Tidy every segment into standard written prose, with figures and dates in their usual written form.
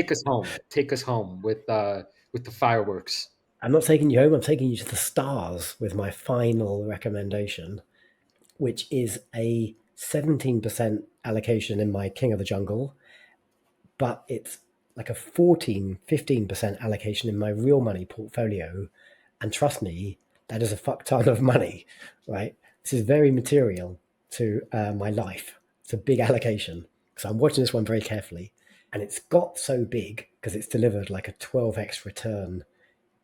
Take us home. Take us home with the fireworks. I'm not taking you home, I'm taking you to the stars with my final recommendation, which is a 17% allocation in my King of the Jungle, but it's like a 14, 15% allocation in my real money portfolio. And trust me, that is a fuck ton of money, right? This is very material to my life. It's a big allocation. So I'm watching this one very carefully. And it's got so big because it's delivered like a 12x return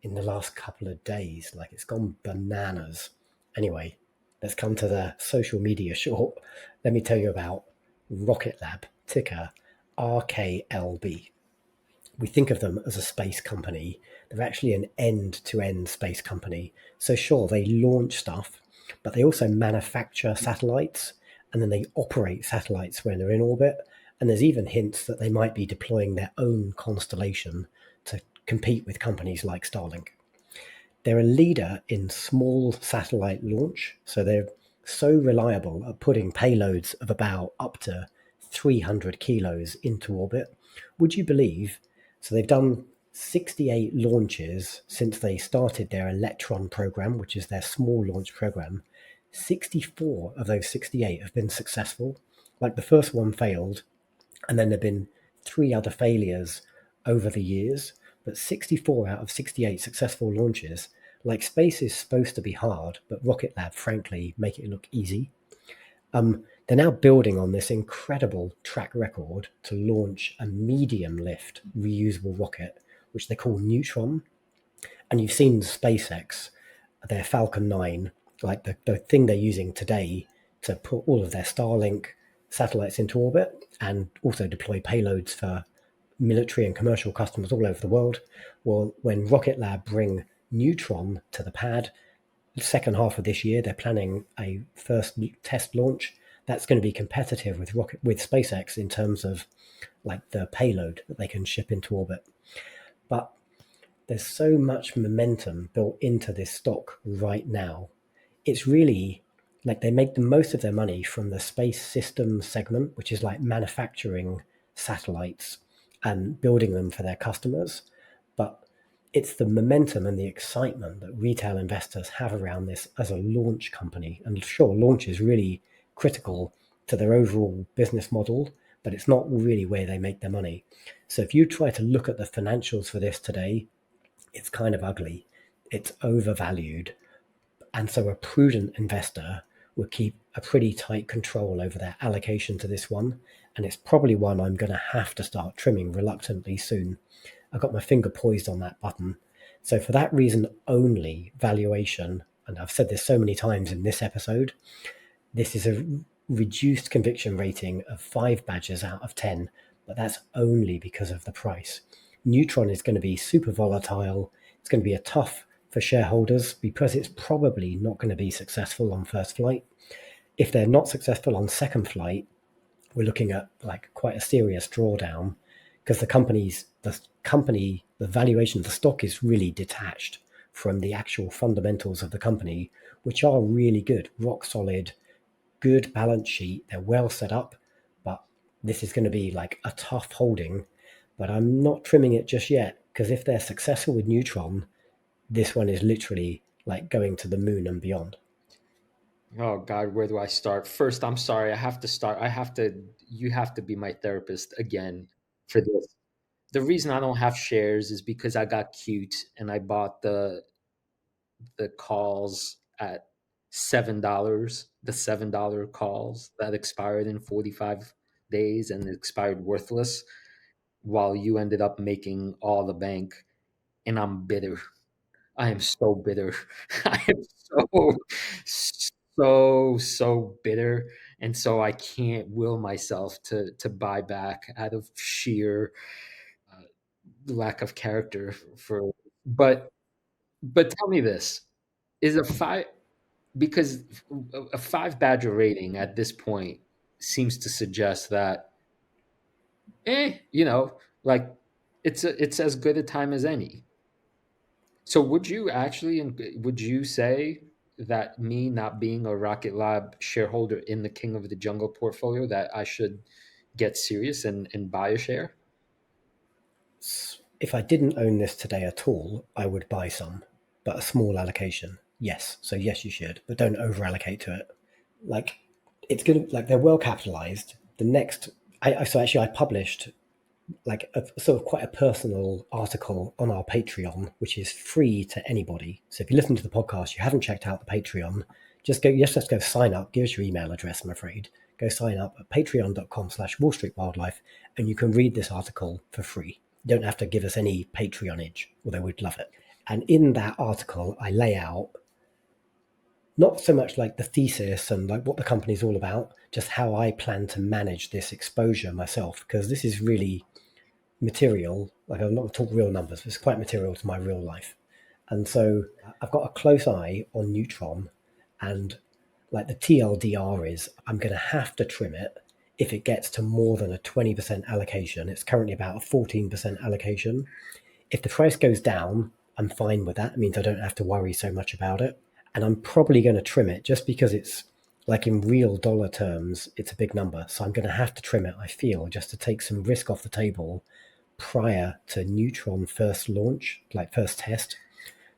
in the last couple of days. Like it's gone bananas. Anyway, let's come to the social media short. Let me tell you about Rocket Lab, ticker RKLB. We think of them as a space company. They're actually an end to end space company. So, sure, they launch stuff, but they also manufacture satellites and then they operate satellites when they're in orbit. And there's even hints that they might be deploying their own constellation to compete with companies like Starlink. They're a leader in small satellite launch, so they're so reliable at putting payloads of about up to 300 kilos into orbit. Would you believe? So they've done 68 launches since they started their Electron program, which is their small launch program. 64 of those 68 have been successful. Like the first one failed, and then there have been three other failures over the years, but 64 out of 68 successful launches. Like space is supposed to be hard, but Rocket Lab, frankly, make it look easy. They're now building on this incredible track record to launch a medium lift reusable rocket, which they call Neutron. And you've seen SpaceX, their Falcon 9, like the thing they're using today to put all of their Starlink satellites into orbit and also deploy payloads for military and commercial customers all over the world. Well, when Rocket Lab bring Neutron to the pad, the second half of this year, they're planning a first test launch that's going to be competitive with SpaceX in terms of like the payload that they can ship into orbit. But there's so much momentum built into this stock right now. It's really like they make the most of their money from the space systems segment, which is like manufacturing satellites and building them for their customers. But it's the momentum and the excitement that retail investors have around this as a launch company. And sure, launch is really critical to their overall business model, but it's not really where they make their money. So if you try to look at the financials for this today, it's kind of ugly. It's overvalued. And so a prudent investor will keep a pretty tight control over their allocation to this one. And it's probably one I'm going to have to start trimming reluctantly soon. I've got my finger poised on that button. So for that reason only, valuation, and I've said this so many times in this episode, this is a reduced conviction rating of 5 badges out of 10, but that's only because of the price. Neutron is going to be super volatile. It's going to be a tough for shareholders because it's probably not going to be successful on first flight. If they're not successful on second flight, we're looking at like quite a serious drawdown because the valuation of the stock is really detached from the actual fundamentals of the company, which are really good, rock solid, good balance sheet. They're well set up, but this is going to be like a tough holding. But I'm not trimming it just yet because if they're successful with Neutron, this one is literally like going to the moon and beyond. Oh God, where do I start? First, I'm sorry. I have to start. I have to. You have to be my therapist again for this. The reason I don't have shares is because I got cute and I bought the calls at $7. The $7 calls that expired in 45 days and expired worthless, while you ended up making all the bank. And I'm bitter. I am so bitter. I am so bitter, and so I can't will myself to buy back out of sheer uh, lack of character for. But tell me this: is a five because a five badger rating at this point seems to suggest that like it's as good a time as any. So would you actually would you say that me not being a Rocket Lab shareholder in the King of the Jungle portfolio that I should get serious and buy a share? if I didn't own this today at all, I would buy some, but a small allocation. Yes. So yes, you should, but don't over allocate to it. Like it's going to, like they're well capitalized. The next, so actually I published like a sort of quite a personal article on our Patreon, which is free to anybody. So if you listen to the podcast, you haven't checked out the Patreon, just go sign up. Give us your email address, I'm afraid. Go sign up at patreon.com/Wall Street Wildlife, and you can read this article for free. You don't have to give us any Patreonage, although we'd love it. And in that article, I lay out not so much like the thesis and like what the company's all about, just how I plan to manage this exposure myself, because this is really material. Like I'm not going to talk real numbers, but it's quite material to my real life. And so I've got a close eye on Neutron, and like the TLDR is I'm going to have to trim it if it gets to more than a 20% allocation. It's currently about a 14% allocation. If the price goes down, I'm fine with that. It means I don't have to worry so much about it. And I'm probably going to trim it just because it's like in real dollar terms, it's a big number. So I'm going to have to trim it, I feel, just to take some risk off the table prior to Neutron first launch, like first test.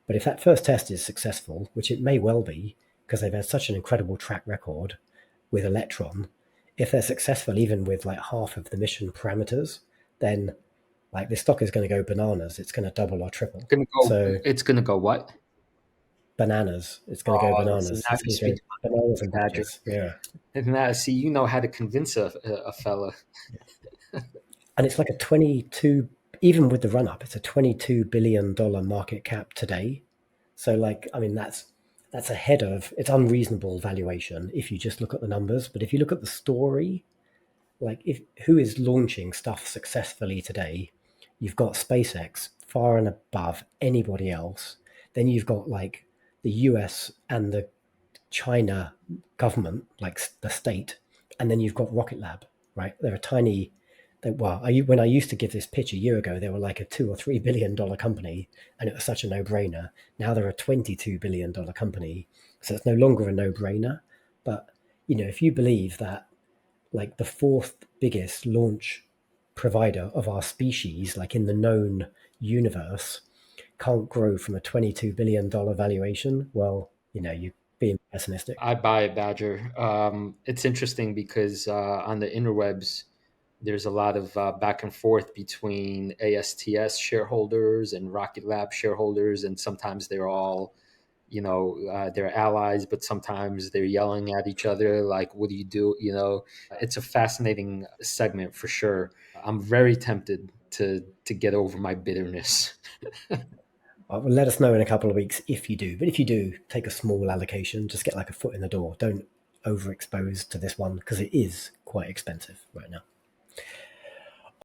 But if that first test is successful, which it may well be, because they've had such an incredible track record with Electron, if they're successful even with like half of the mission parameters, then like this stock is going to go bananas. It's going to double or triple. Gonna go. So It's gonna go what? bananas. It's going to go Oh, so bananas. now It's you going to speak go bananas and Badger. badgers. Yeah. And now, see, you know how to convince a fella. And it's like a 22, even with the run up, it's a $22 billion market cap today. So like, I mean, that's ahead of, it's unreasonable valuation if you just look at the numbers. But if you look at the story, like if who is launching stuff successfully today, you've got SpaceX far and above anybody else. Then you've got like the US and the China government, like the state, and then you've got Rocket Lab, right? They're a tiny. Well, when I used to give this pitch a year ago, they were like a $2 or $3 billion company, and it was such a no-brainer. Now they're a $22 billion company, so it's no longer a no-brainer. But if you believe that, like the fourth biggest launch provider of our species, like in the known universe, can't grow from a $22 billion valuation, well, you're being pessimistic. I buy it, Badger. It's interesting because on the interwebs, there's a lot of back and forth between ASTS shareholders and Rocket Lab shareholders, and sometimes they're all, they're allies, but sometimes they're yelling at each other, like, "What do you do?" It's a fascinating segment for sure. I'm very tempted to get over my bitterness. Well, let us know in a couple of weeks if you do. But if you do, take a small allocation, just get like a foot in the door. Don't overexpose to this one because it is quite expensive right now.